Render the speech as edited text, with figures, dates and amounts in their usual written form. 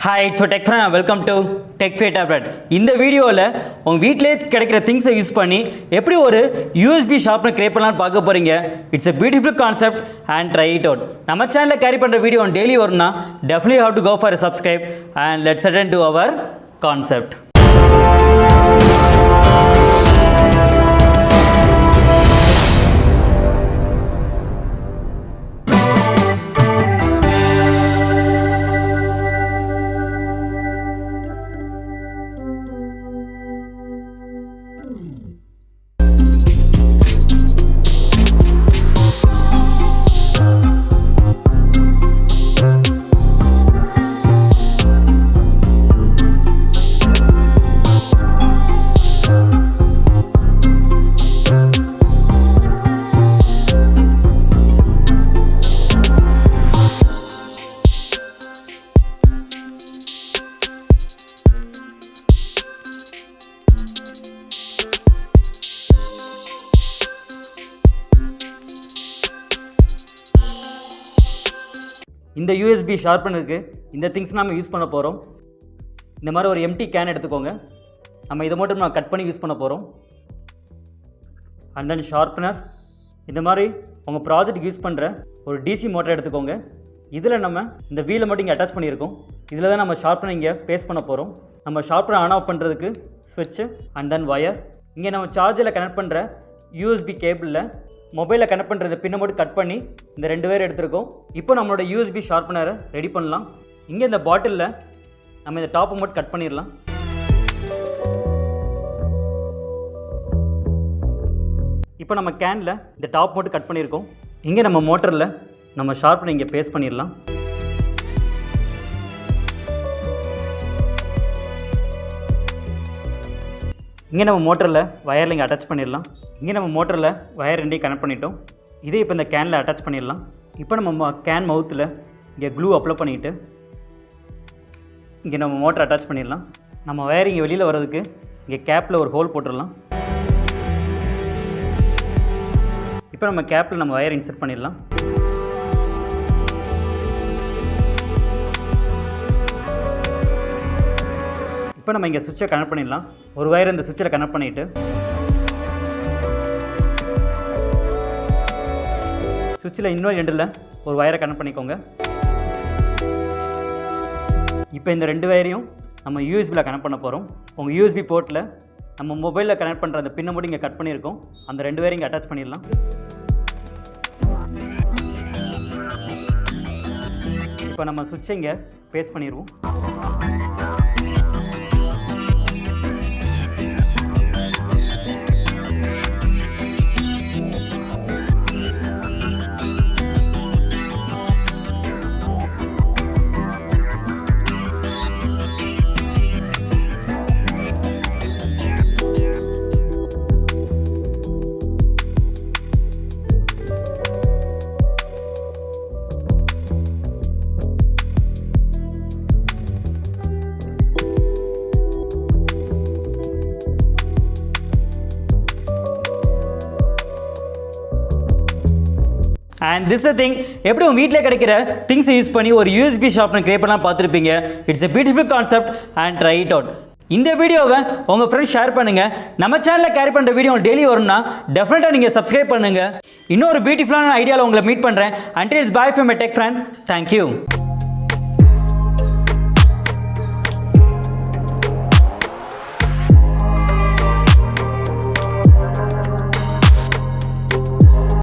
Hi, it's Tech Friend and welcome to Tech Fate Tablet. இந்த வீடியோவில் உங்கள் வீட்டிலே கிடைக்கிற திங்ஸை யூஸ் பண்ணி எப்படி ஒரு USB ஷார்ப்னர் கிரியேட் பண்ணலாம்னு பார்க்க போகிறீங்க. It's a beautiful concept and try it out. நம்ம சேனலில் கேரி பண்ணுற வீடியோ டெய்லி வரும்னா definitely have to go for a subscribe and let's attend to our concept. இந்த USB ஷார்ப்பனருக்கு இந்த திங்ஸ் நம்ம யூஸ் பண்ண போகிறோம். இந்த மாதிரி ஒரு எம்டி கேன் எடுத்துக்கோங்க. நம்ம இதை மட்டும் நான் கட் பண்ணி யூஸ் பண்ண போகிறோம். அண்ட் தென் ஷார்ப்பனர், இந்த மாதிரி உங்கள் ப்ராஜெக்ட்டுக்கு யூஸ் பண்ணுற ஒரு டிசி மோட்டர் எடுத்துக்கோங்க. இதில் நம்ம இந்த வீலை மட்டும் இங்கே அட்டாச் பண்ணியிருக்கோம். இதில் தான் நம்ம ஷார்ப்பனர் இங்கே பேஸ்ட் பண்ண போகிறோம். நம்ம ஷார்ப்பனர் ஆன் ஆஃப் பண்ணுறதுக்கு ஸ்விட்ச்சு அண்ட் தென் வயர். இங்கே நம்ம சார்ஜரில் கனெக்ட் பண்ணுற USB கேபிளில் மொபைலில் கனெக்ட் பண்ணுறது பின்ன மட்டும் கட் பண்ணி இந்த ரெண்டு பேர் எடுத்துருக்கோம். இப்போ நம்மளோட USB ஷார்ப்பனரை ரெடி பண்ணலாம். இங்கே இந்த பாட்டிலில் நம்ம இந்த டாப்பை மட்டும் கட் பண்ணிடலாம். இப்போ நம்ம கேனில் இந்த டாப் மட்டும் கட் பண்ணியிருக்கோம். இங்கே நம்ம மோட்டரில் நம்ம ஷார்ப்பனர் இங்கே பேஸ்ட் பண்ணிடலாம். இங்கே நம்ம மோட்டரில் வயரில் இங்கே அட்டாச் பண்ணிடலாம். இங்கே நம்ம மோட்டரில் வயர் ரெண்டையும் கனெக்ட் பண்ணிட்டோம். இதே இப்போ இந்த கேனில் அட்டாச் பண்ணிடலாம். இப்போ நம்ம கேன் மவுத்தில் இங்கே க்ளூ அப்ளை பண்ணிவிட்டு இங்கே நம்ம மோட்டர் அட்டாச் பண்ணிடலாம். நம்ம வயர் இங்கே வெளியில் வர்றதுக்கு இங்கே கேப்பில் ஒரு ஹோல் போட்டுடலாம். இப்போ நம்ம கேப்பில் நம்ம வயர் இன்சர்ட் பண்ணிடலாம். இப்போ நம்ம இங்கே சுவிட்சை கனெக்ட் பண்ணிடலாம். ஒரு வயர் இந்த சுவிட்சில் கனெக்ட் பண்ணிவிட்டு சுவிட்சில் இன்னொரு எண்டில் ஒரு வயரை கனெக்ட் பண்ணிக்கோங்க. இப்போ இந்த ரெண்டு வயரையும் நம்ம யூஎஸ்பியில் கனெக்ட் பண்ண போகிறோம். உங்கள் USB போர்ட்டில் நம்ம மொபைலில் கனெக்ட் பண்ணுற அந்த பின்னை மட்டும் இங்கே கட் பண்ணியிருக்கோம். அந்த ரெண்டு வயரையும் இங்கே அட்டாச் பண்ணிடலாம். இப்போ நம்ம சுவிட்சை இங்கே பேஸ்ட் பண்ணிடுவோம். அண்ட் திஸ் அ திங் எப்படி உங்கள் வீட்டில் கிடைக்கிற திங்ஸை யூஸ் பண்ணி ஒரு USB ஷார்ப்பனர் கிரியேட் பண்ணலாம் பார்த்துருப்பீங்க. It's a beautiful concept and try it out. இந்த வீடியோவை உங்கள் ஃப்ரெண்ட்ஸ் ஷேர் பண்ணுங்கள். நம்ம சேனலில் கேரி பண்ணுற வீடியோ டெய்லி வரும்னா டெஃபினட்டாக நீங்கள் சப்ஸ்கிரைப் பண்ணுங்கள். இன்னொரு பியூட்டிஃபுல்லான ஐடியாவில் உங்களை மீட் பண்ணுறேன். Until it's bye from a tech friend. Thank you.